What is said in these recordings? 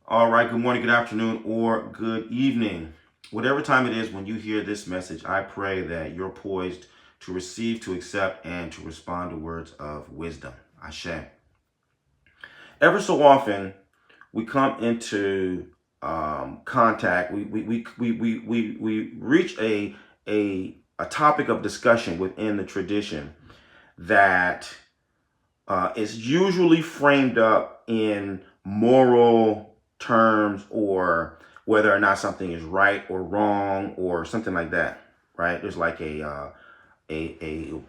All right, good morning, good afternoon, or good evening. Whatever time it is when you hear this message, I pray that you're poised to receive, to accept, and to respond to words of wisdom. Ashe. Ever so often, we come into contact, we reach a topic of discussion within the tradition that is usually framed up in moral terms or whether or not something is right or wrong or something like that, right? There's like a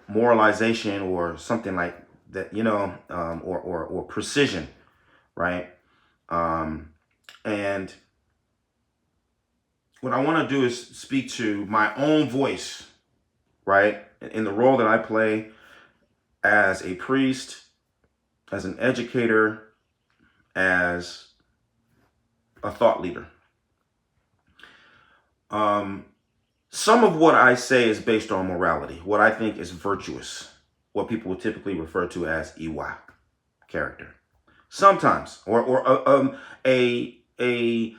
moralization or something like that, or precision, right? Um, and what I want to do is speak to my own voice, right? In the role that I play as a priest, as an educator, as a thought leader. Um, some of what I say is based on morality, what I think is virtuous, what people would typically refer to as Iwa, character. Sometimes, a a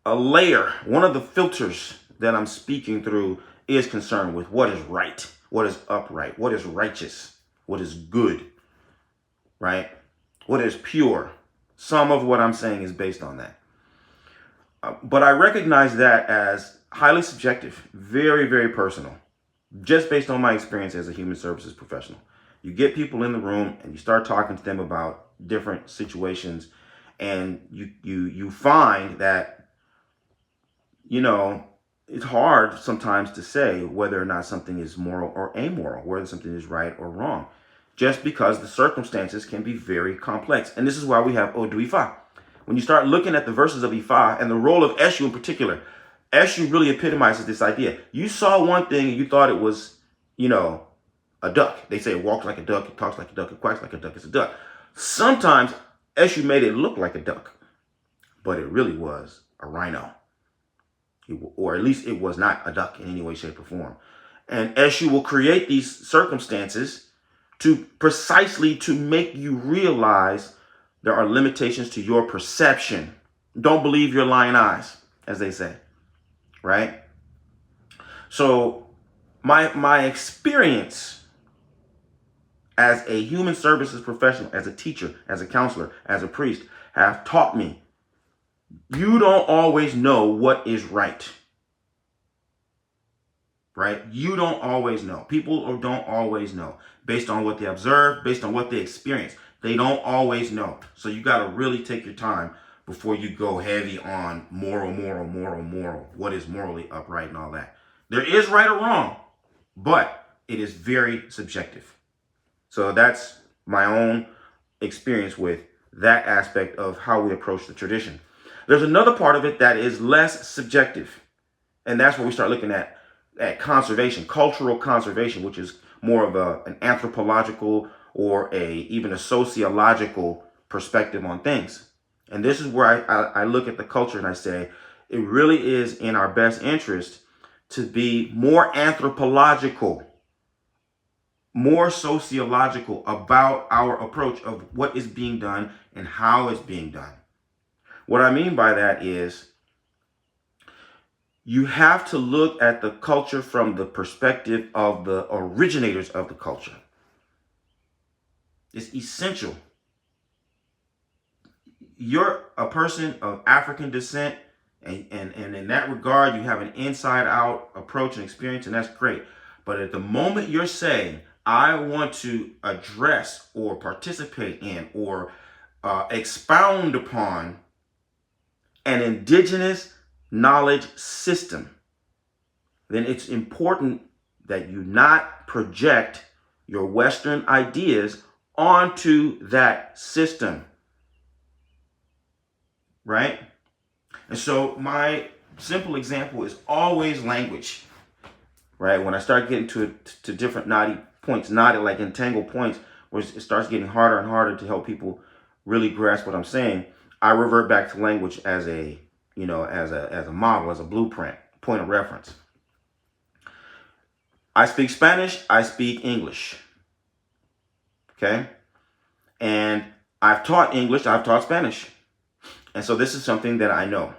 a layer, one of the filters that I'm speaking through is concerned with what is right, what is upright, what is righteous, what is good, right? What is pure. Some of what I'm saying is based on that. But I recognize that as highly subjective, very, very personal, just based on my experience as a human services professional. You get people in the room and you start talking to them about different situations, and you find that, it's hard sometimes to say whether or not something is moral or amoral, whether something is right or wrong, just because the circumstances can be very complex. And this is why we have Odu Ifa. When you start looking at the verses of Ifa and the role of Eshu in particular, Eshu really epitomizes this idea. You saw one thing and you thought it was, a duck. They say it walks like a duck, it talks like a duck, it quacks like a duck, it's a duck. Sometimes Eshu made it look like a duck, but it really was a rhino. Or at least it was not a duck in any way, shape, or form. And Eshu will create these circumstances precisely to make you realize there are limitations to your perception. Don't believe your lying eyes, as they say, right? So my experience as a human services professional, as a teacher, as a counselor, as a priest, have taught me you don't always know what is right. Right? You don't always know. People don't always know based on what they observe, based on what they experience. They don't always know. So you got to really take your time before you go heavy on moral. What is morally upright and all that. There is right or wrong, but it is very subjective. So that's my own experience with that aspect of how we approach the tradition. There's another part of it that is less subjective. And that's where we start looking at conservation, cultural conservation, which is more of an anthropological or even a sociological perspective on things. And this is where I look at the culture and I say, it really is in our best interest to be more anthropological, more sociological about our approach of what is being done and how it's being done. What I mean by that is you have to look at the culture from the perspective of the originators of the culture. It's essential. You're a person of African descent, and in that regard, you have an inside-out approach and experience, and that's great. But at the moment you're saying, I want to address or participate in or expound upon an indigenous knowledge system, then it's important that you not project your Western ideas onto that system, right? And so my simple example is always language, right? When I start getting to different knotted like entangled points, where it starts getting harder and harder to help people really grasp what I'm saying, I revert back to language as a model, as a blueprint, point of reference. I speak Spanish, I speak English. Okay? And I've taught English, I've taught Spanish. And so this is something that I know,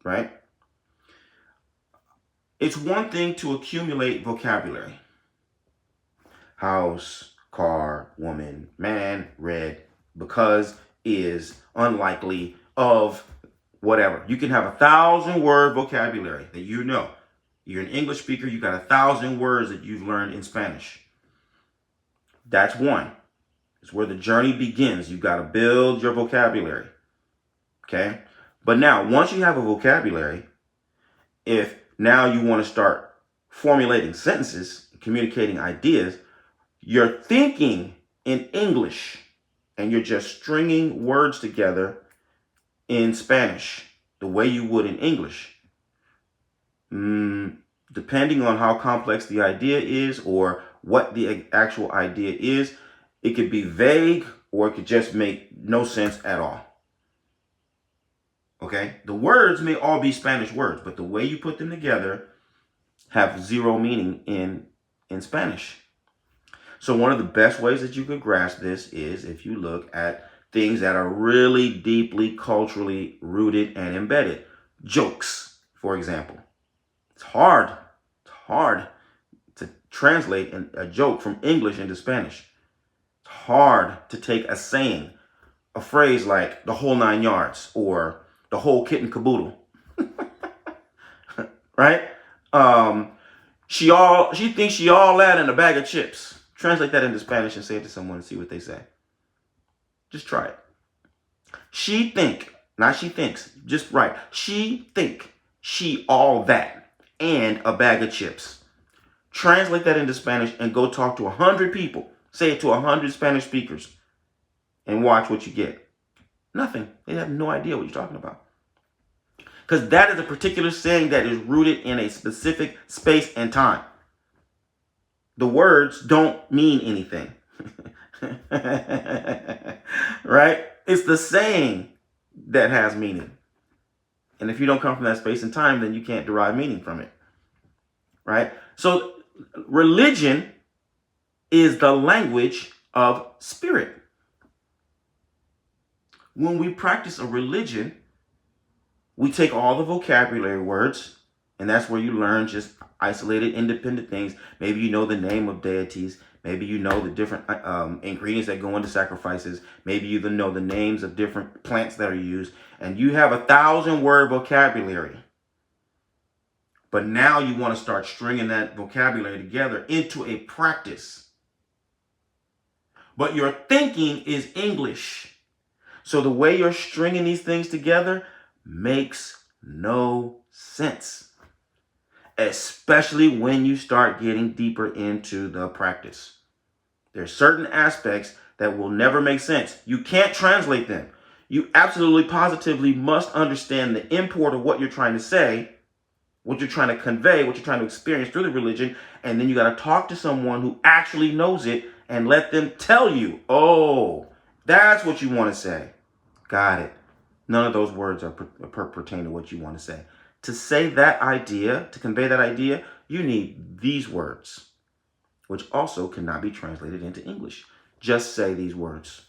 right? It's one thing to accumulate vocabulary. House, car, woman, man, red, because, is, unlikely, of, whatever. You can have 1,000-word vocabulary that you know. You're an English speaker, you got 1,000 words that you've learned in Spanish. That's one. It's where the journey begins. You've got to build your vocabulary. Okay? But now, once you have a vocabulary, if now you want to start formulating sentences, communicating ideas, you're thinking in English and you're just stringing words together in Spanish the way you would in English. Depending on how complex the idea is or what the actual idea is, it could be vague or it could just make no sense at all. Okay? The words may all be Spanish words, but the way you put them together have zero meaning in Spanish. So one of the best ways that you could grasp this is if you look at things that are really deeply culturally rooted and embedded. Jokes, for example. It's hard to translate a joke from English into Spanish. It's hard to take a saying, a phrase like the whole 9 yards or the whole kit and caboodle. Right? She thinks she all that in a bag of chips. Translate that into Spanish and say it to someone and see what they say. Just try it. She think, not she thinks, just right. She think she all that and a bag of chips. Translate that into Spanish and go talk to 100 people. Say it to 100 Spanish speakers and watch what you get. Nothing. They have no idea what you're talking about. Because that is a particular saying that is rooted in a specific space and time. The words don't mean anything. Right? It's the saying that has meaning. And if you don't come from that space and time, then you can't derive meaning from it. Right? So religion is the language of spirit. When we practice a religion, we take all the vocabulary words, and that's where you learn just isolated, independent things. Maybe you know the name of deities. Maybe you know the different ingredients that go into sacrifices. Maybe you even know the names of different plants that are used. And you have 1,000-word vocabulary. But now you want to start stringing that vocabulary together into a practice. But your thinking is English. So the way you're stringing these things together makes no sense, especially when you start getting deeper into the practice. There's certain aspects that will never make sense. You can't translate them. You absolutely positively must understand the import of what you're trying to say, what you're trying to convey, what you're trying to experience through the religion, and then you got to talk to someone who actually knows it and let them tell you, oh, that's what you want to say. Got it. None of those words are pertain to what you want to say. To say that idea, to convey that idea, you need these words, which also cannot be translated into English. Just say these words.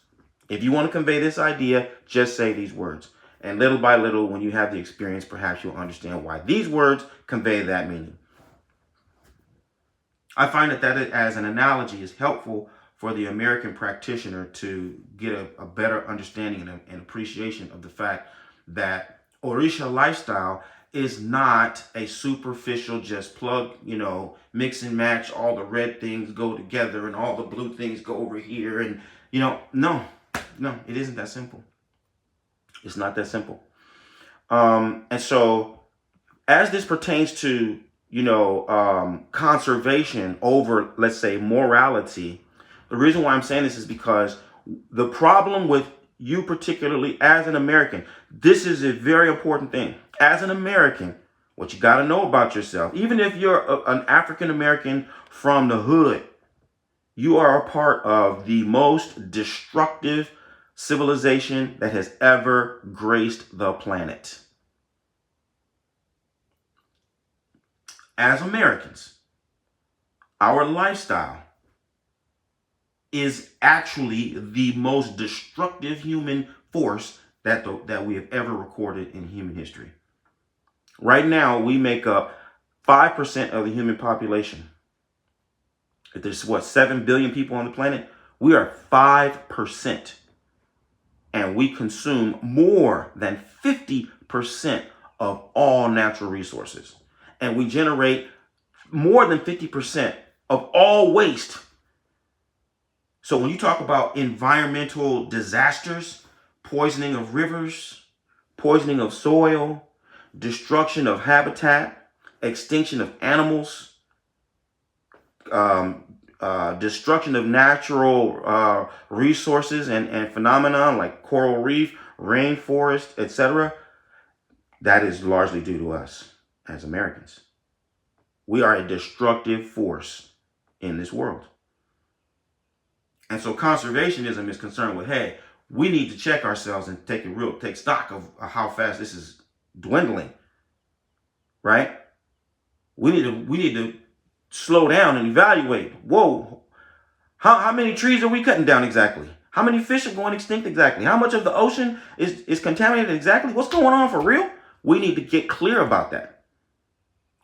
If you want to convey this idea, just say these words. And little by little, when you have the experience, perhaps you'll understand why these words convey that meaning. I find that as an analogy is helpful for the American practitioner to get a better understanding and appreciation of the fact that Orisha lifestyle is not a superficial, just plug, mix and match, all the red things go together and all the blue things go over here. And, no, it isn't that simple. It's not that simple. And so as this pertains to, conservation over, let's say, morality, the reason why I'm saying this is because the problem with you particularly as an American, this is a very important thing. As an American, what you got to know about yourself, even if you're an African American from the hood, you are a part of the most destructive civilization that has ever graced the planet. As Americans, our lifestyle is actually the most destructive human force that we have ever recorded in human history. Right now, we make up 5% of the human population. If there's 7 billion people on the planet, we are 5%. And we consume more than 50% of all natural resources. And we generate more than 50% of all waste. So when you talk about environmental disasters, poisoning of rivers, poisoning of soil, destruction of habitat, extinction of animals, destruction of natural resources and phenomena like coral reef, rainforest, etc., that is largely due to us as Americans. We are a destructive force in this world. And so conservationism is concerned with, hey, we need to check ourselves and take stock of how fast this is dwindling. Right? We need to slow down and evaluate. Whoa, how many trees are we cutting down exactly? How many fish are going extinct exactly? How much of the ocean is contaminated exactly? What's going on for real? We need to get clear about that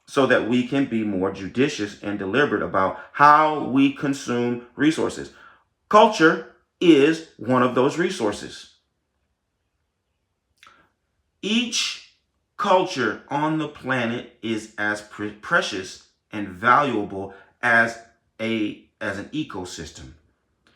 so that we can be more judicious and deliberate about how we consume resources. Culture is one of those resources. Each culture on the planet is as precious and valuable as an ecosystem.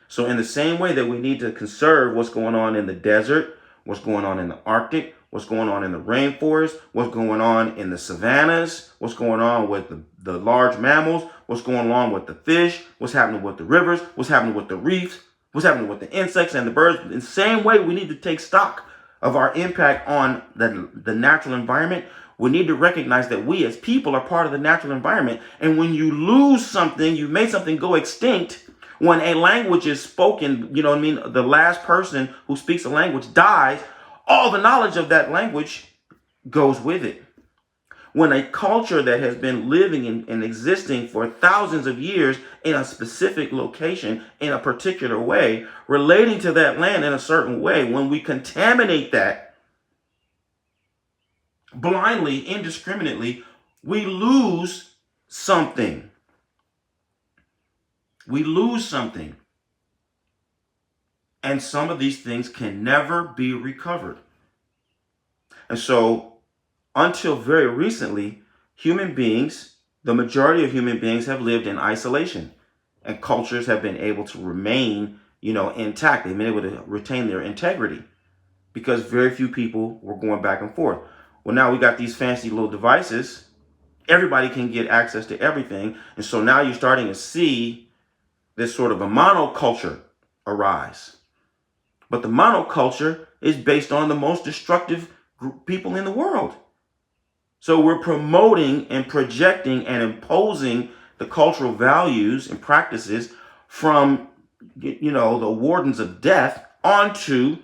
So in the same way that we need to conserve what's going on in the desert, what's going on in the Arctic, what's going on in the rainforest, what's going on in the savannas, what's going on with the large mammals, what's going on with the fish, what's happening with the rivers, what's happening with the reefs, what's happening with the insects and the birds. In the same way, we need to take stock of our impact on the natural environment. We need to recognize that we as people are part of the natural environment. And when you lose something, you made something go extinct. When a language is spoken, you know what I mean? The last person who speaks a language dies, all the knowledge of that language goes with it. When a culture that has been living and existing for thousands of years in a specific location, in a particular way, relating to that land in a certain way, when we contaminate that blindly, indiscriminately, we lose something. We lose something. And some of these things can never be recovered. And so, until very recently, human beings, the majority of human beings have lived in isolation. And cultures have been able to remain, intact. They've been able to retain their integrity because very few people were going back and forth. Well, now we got these fancy little devices. Everybody can get access to everything. And so now you're starting to see this sort of a monoculture arise. But the monoculture is based on the most destructive people in the world. So we're promoting and projecting and imposing the cultural values and practices from, the wardens of death onto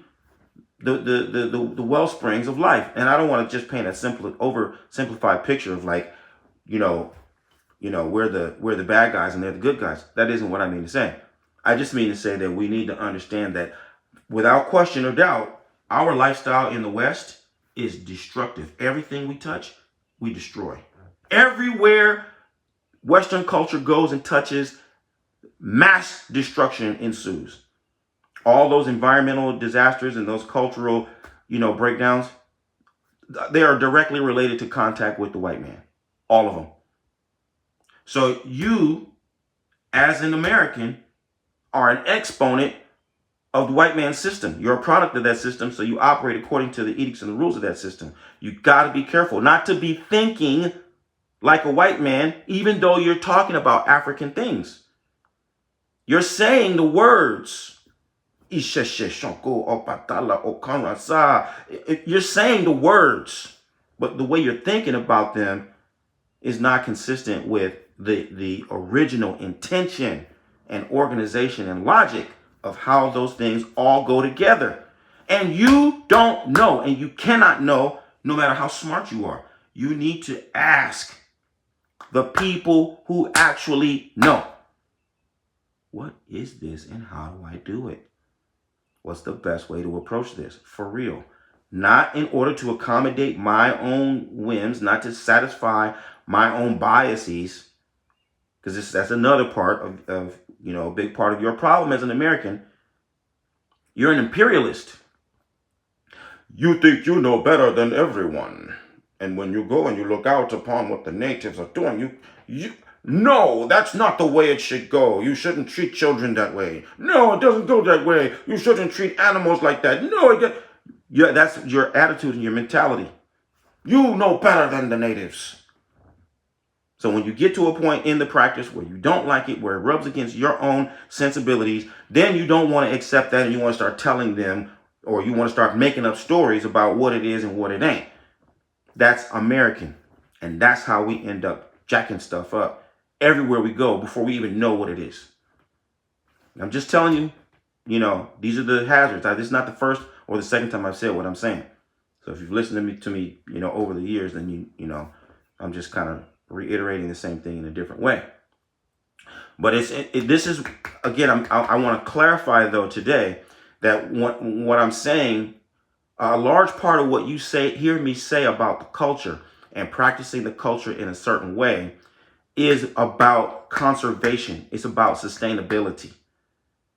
the well springs of life. And I don't want to just paint a oversimplified picture of we're the bad guys and they're the good guys. That isn't what I mean to say. I just mean to say that we need to understand that without question or doubt, our lifestyle in the West is destructive. Everything we touch, we destroy. Everywhere Western culture goes and touches, mass destruction ensues. All those environmental disasters and those cultural, breakdowns, they are directly related to contact with the white man. All of them. So you, as an American, are an exponent of the white man's system. You're a product of that system, so you operate according to the edicts and the rules of that system. You got to be careful not to be thinking like a white man, even though you're talking about African things. You're saying the words. You're saying the words, but the way you're thinking about them is not consistent with the original intention and organization and logic of how those things all go together. And you don't know, and you cannot know, no matter how smart you are. You need to ask the people who actually know. What is this and how do I do it? What's the best way to approach this? For real. not in order to accommodate my own whims, not to satisfy my own biases, because that's another part of a big part of your problem as an American. You're an imperialist. You think you know better than everyone. And when you go and you look out upon what the natives are doing, no, that's not the way it should go. You shouldn't treat children that way. No, it doesn't go that way. You shouldn't treat animals like that. No, that's your attitude and your mentality. You know better than the natives. So when you get to a point in the practice where you don't like it, where it rubs against your own sensibilities, then you don't want to accept that and you want to start telling them, or you want to start making up stories about what it is and what it ain't. That's American. And that's how we end up jacking stuff up everywhere we go before we even know what it is. I'm just telling you, these are the hazards. This is not the first or the second time I've said what I'm saying. So if you've listened to me, over the years, then I'm just kind of reiterating the same thing in a different way. But this is, again, I want to clarify though today that what I'm saying, a large part of what you hear me say about the culture and practicing the culture in a certain way is about conservation. It's about sustainability.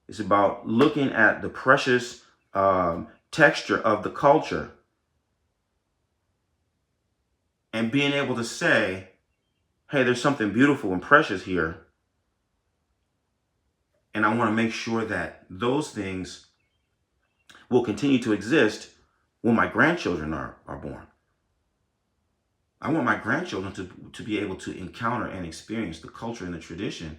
It's about looking at the precious texture of the culture and being able to say, hey, there's something beautiful and precious here. And I want to make sure that those things will continue to exist when my grandchildren are born. I want my grandchildren to be able to encounter and experience the culture and the tradition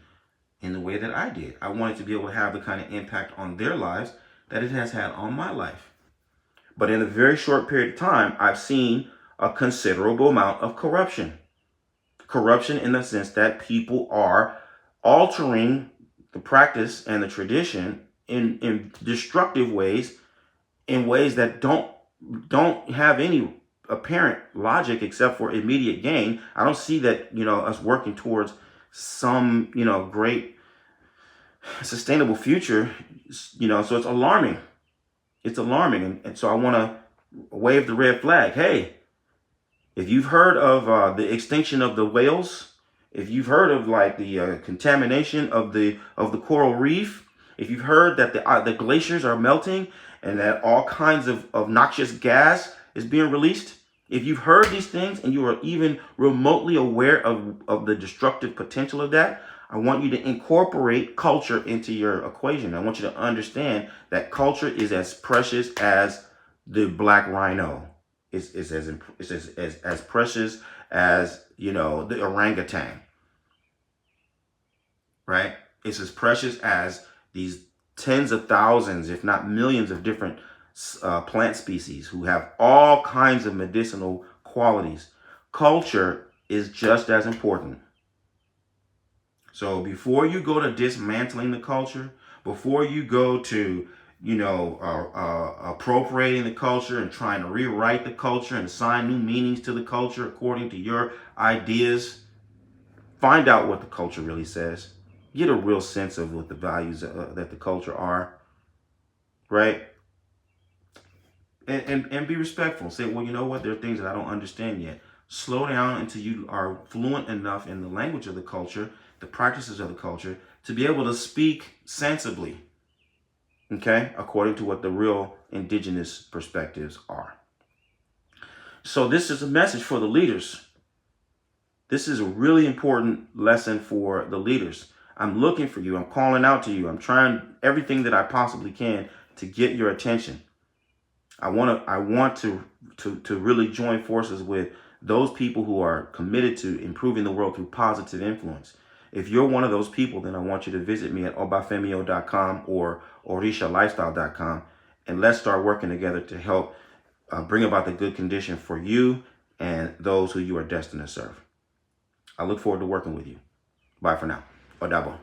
in the way that I did. I wanted to be able to have the kind of impact on their lives that it has had on my life. But in a very short period of time, I've seen a considerable amount of corruption. Corruption in the sense that people are altering the practice and the tradition in destructive ways, in ways that don't have any apparent logic except for immediate gain. I don't see that, us working towards some, great sustainable future, so it's alarming. It's alarming. And so I want to wave the red flag. Hey, if you've heard of the extinction of the whales, if you've heard of like the contamination of the coral reef, if you've heard that the glaciers are melting and that all kinds of noxious gas is being released, if you've heard these things and you are even remotely aware of the destructive potential of that, I want you to incorporate culture into your equation. I want you to understand that culture is as precious as the black rhino. It's as precious as, the orangutan. Right? It's as precious as these tens of thousands, if not millions of different plant species who have all kinds of medicinal qualities. Culture is just as important. So before you go to dismantling the culture, before you go to, appropriating the culture and trying to rewrite the culture and assign new meanings to the culture according to your ideas, find out what the culture really says. Get a real sense of what the values that the culture are, right? And be respectful. Say, well, you know what? There are things that I don't understand yet. Slow down until you are fluent enough in the language of the culture, the practices of the culture, to be able to speak sensibly, okay, according to what the real indigenous perspectives are. So this is a message for the leaders. This is a really important lesson for the leaders. I'm looking for you. I'm calling out to you. I'm trying everything that I possibly can to get your attention. I want to really join forces with those people who are committed to improving the world through positive influence. If you're one of those people, then I want you to visit me at obafemio.com or orishalifestyle.com, and let's start working together to help bring about the good condition for you and those who you are destined to serve. I look forward to working with you. Bye for now. Odabo.